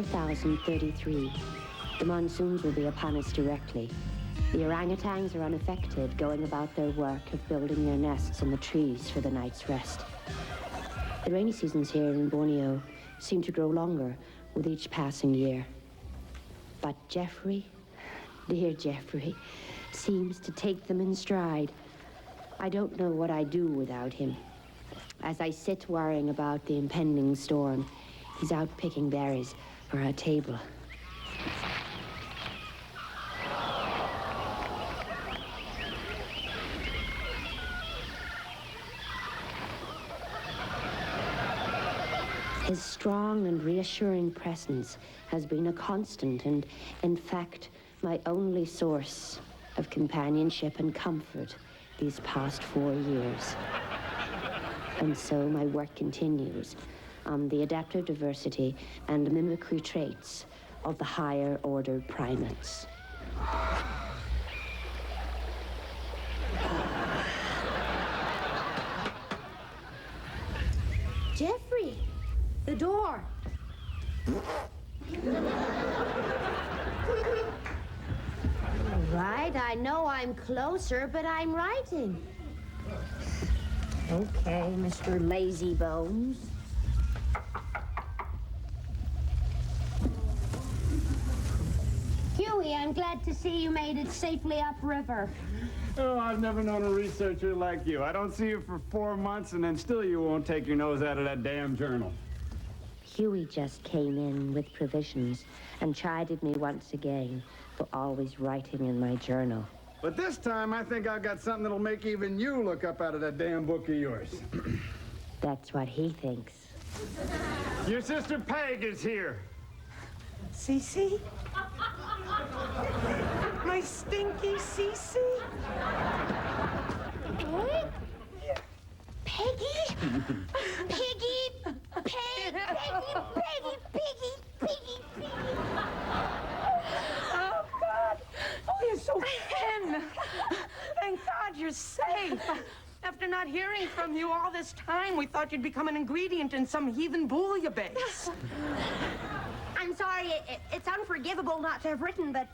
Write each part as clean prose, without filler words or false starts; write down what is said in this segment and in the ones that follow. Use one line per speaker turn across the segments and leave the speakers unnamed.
4033. The monsoons will be upon us directly. The orangutans are unaffected, going about their work of building their nests in the trees for the night's rest. The rainy seasons here in Borneo seem to grow longer with each passing year. But Jeffrey, dear Jeffrey, seems to take them in stride. I don't know what I'd do without him. As I sit worrying about the impending storm, he's out picking berries for our table. His strong and reassuring presence has been a constant and, in fact, my only source of companionship and comfort these past 4 years. And so my work continues on the adaptive diversity and mimicry traits of the higher ordered primates. Jeffrey! The door! Right, I know I'm closer, but I'm writing. Okay, Mr. Lazy Bones. Huey, I'm glad to see you made it safely upriver.
Oh, I've never known a researcher like you. I don't see you for 4 months, and then still you won't take your nose out of that damn journal.
Huey just came in with provisions and chided me once again for always writing in my journal.
But this time, I think I've got something that'll make even you look up out of that damn book of yours.
That's what he thinks.
Your sister Peg is here.
Ceci? My stinky Ceci?
Peg? Peggy? Piggy? Peg? Piggy?
Oh, God. Oh, you're so thin. Thank God you're safe. After not hearing from you all this time, we thought you'd become an ingredient in some heathen bouillabaisse.
I'm sorry, it's unforgivable not to have written, but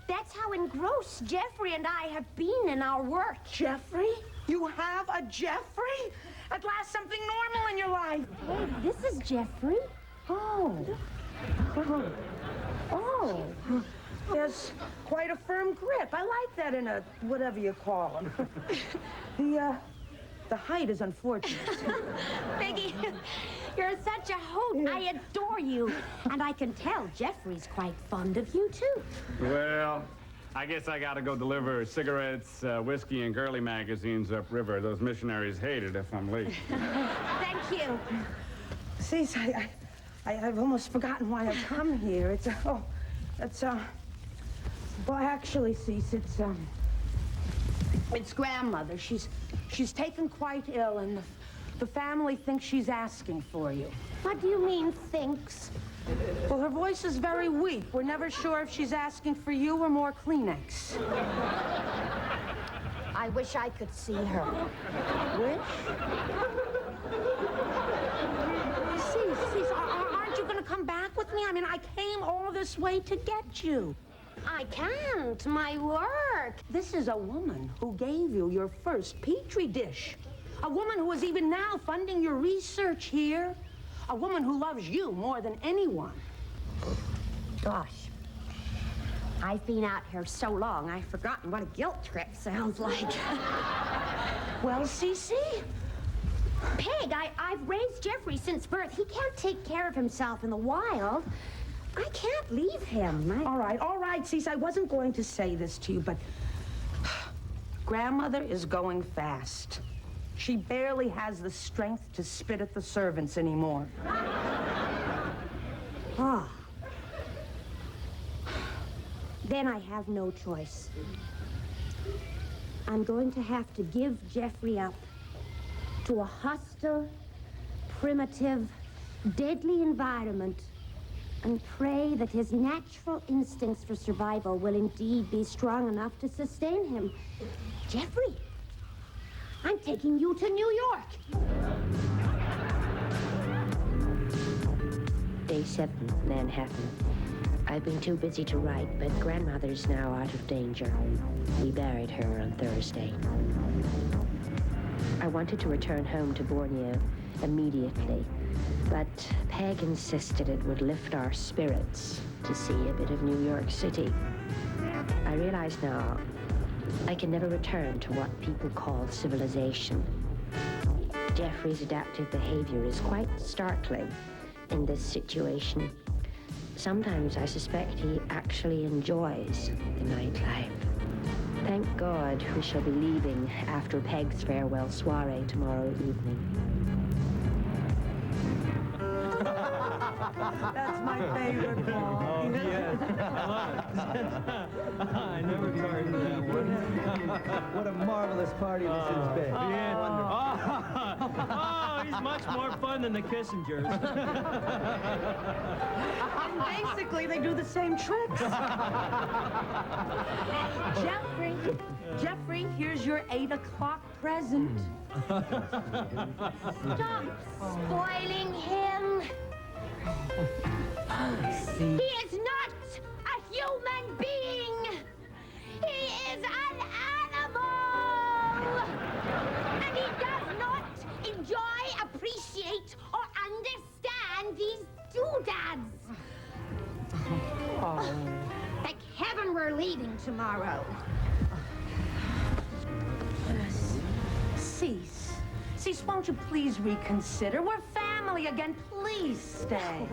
that's how engrossed Jeffrey and I have been in our work.
Jeffrey? You have a Jeffrey? At last, something normal in your life.
Hey, this is Jeffrey. Oh.
There's quite a firm grip. I like that in a whatever you call him. The height is unfortunate.
Peggy, you're such a hoot. I adore you. And I can tell Jeffrey's quite fond of you, too.
Well, I guess I gotta go deliver cigarettes, whiskey, and girly magazines upriver. Those missionaries hate it if I'm late.
Thank you.
See, I've almost forgotten why I've come here. Well, actually, Cece, it's grandmother. She's taken quite ill, and the family thinks she's asking for you.
What do you mean, thinks?
Well, her voice is very weak. We're never sure if she's asking for you or more Kleenex.
I wish I could see her.
Wish? Cece, aren't you going to come back with me? I mean, I came all this way to get you.
I can't. My work.
This is a woman who gave you your first Petri dish. A woman who is even now funding your research here. A woman who loves you more than anyone.
Gosh. I've been out here so long, I've forgotten what a guilt trip sounds like.
Well, Cece?
Peg, I've raised Jeffrey since birth. He can't take care of himself in the wild. I can't leave him.
All right, Cece, I wasn't going to say this to you, but grandmother is going fast. She barely has the strength to spit at the servants anymore.
Then I have no choice. I'm going to have to give Jeffrey up to a hostile, primitive, deadly environment and pray that his natural instincts for survival will indeed be strong enough to sustain him. Jeffrey, I'm taking you to New York. Day 7, Manhattan. I've been too busy to write, but Grandmother's now out of danger. We buried her on Thursday. I wanted to return home to Borneo immediately, but Peg insisted it would lift our spirits to see a bit of New York City. I realize now I can never return to what people call civilization. Jeffrey's adaptive behavior is quite startling in this situation. Sometimes I suspect he actually enjoys the nightlife. Thank God we shall be leaving after Peg's farewell soiree tomorrow evening.
That's my favorite part.
Oh, yes. I love it. I never targeted that one.
What a marvelous party this has been.
Oh, he's much more fun than the Kissingers.
And basically, they do the same tricks. Jeffrey, here's your 8 o'clock present.
Stop spoiling him. He is not a human being. He is an animal. And he does not enjoy, appreciate, or understand these doodads. Thank heaven we're leaving tomorrow.
Cease, won't you please reconsider? We're family again. Please stay.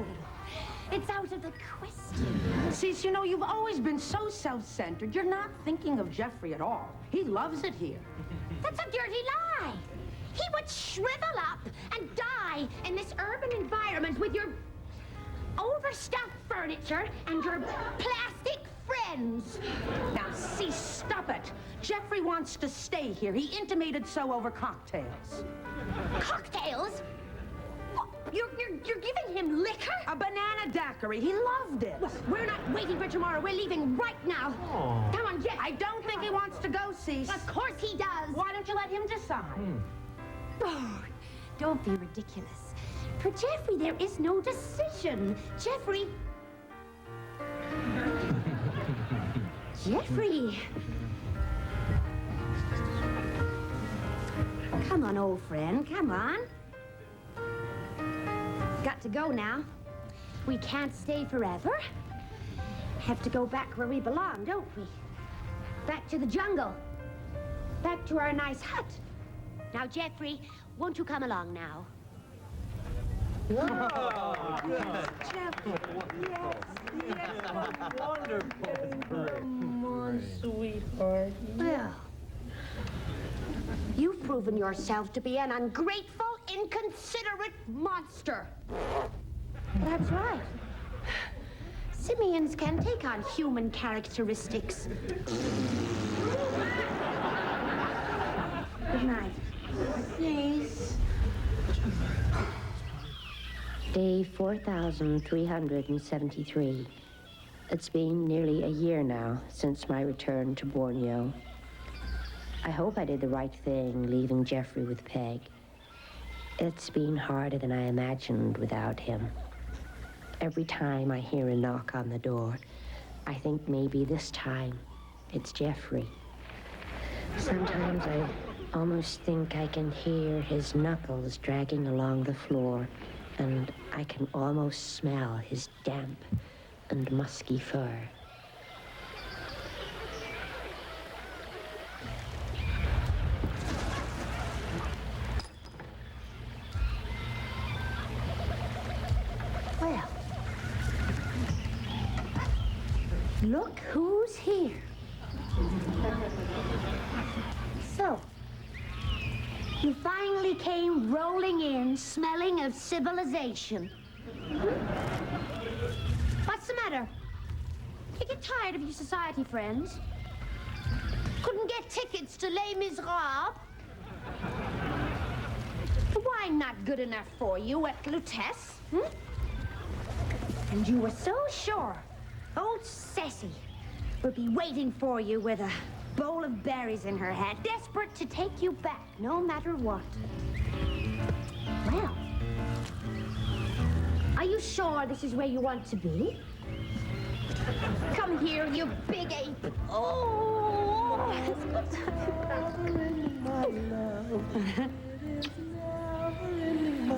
It's out of the question.
Cease, you know, you've always been so self-centered. You're not thinking of Jeffrey at all. He loves it here.
That's a dirty lie. He would shrivel up and die in this urban environment with your overstuffed furniture and your plastic friends.
Now, Cease, stop it. Jeffrey wants to stay here. He intimated so over cocktails.
Cocktails? You're giving him liquor?
A banana daiquiri. He loved it.
We're not waiting for tomorrow. We're leaving right now.
Oh.
Come on, Jeff.
I don't think he wants to go, Cease.
Of course he does.
Why don't you let him decide?
Oh, don't be ridiculous. For Jeffrey, there is no decision. Jeffrey... Jeffrey... Come on, old friend, come on. Got to go now. We can't stay forever. Have to go back where we belong, don't we? Back to the jungle. Back to our nice hut. Now, Jeffrey, won't you come along now?
Come on, sweetheart.
Well, you've proven yourself to be an ungrateful, inconsiderate monster. That's right. Simians can take on human characteristics. Good night.
Cease.
Day 4,373. It's been nearly a year now since my return to Borneo. I hope I did the right thing leaving Jeffrey with Peg. It's been harder than I imagined without him. Every time I hear a knock on the door, I think maybe this time it's Jeffrey. Sometimes I almost think I can hear his knuckles dragging along the floor, and I can almost smell his damp and musky fur.
Well, look who's here. So, you finally came rolling in, smelling of civilization. What's the matter? You get tired of your society friends? Couldn't get tickets to Les Miserables? The wine not good enough for you at Lutece, And you were so sure old Ceci would be waiting for you with a bowl of berries in her hand, desperate to take you back, no matter what. Well, are you you sure this is where you want to be? Come here, you big ape. Oh, it's good.
My love.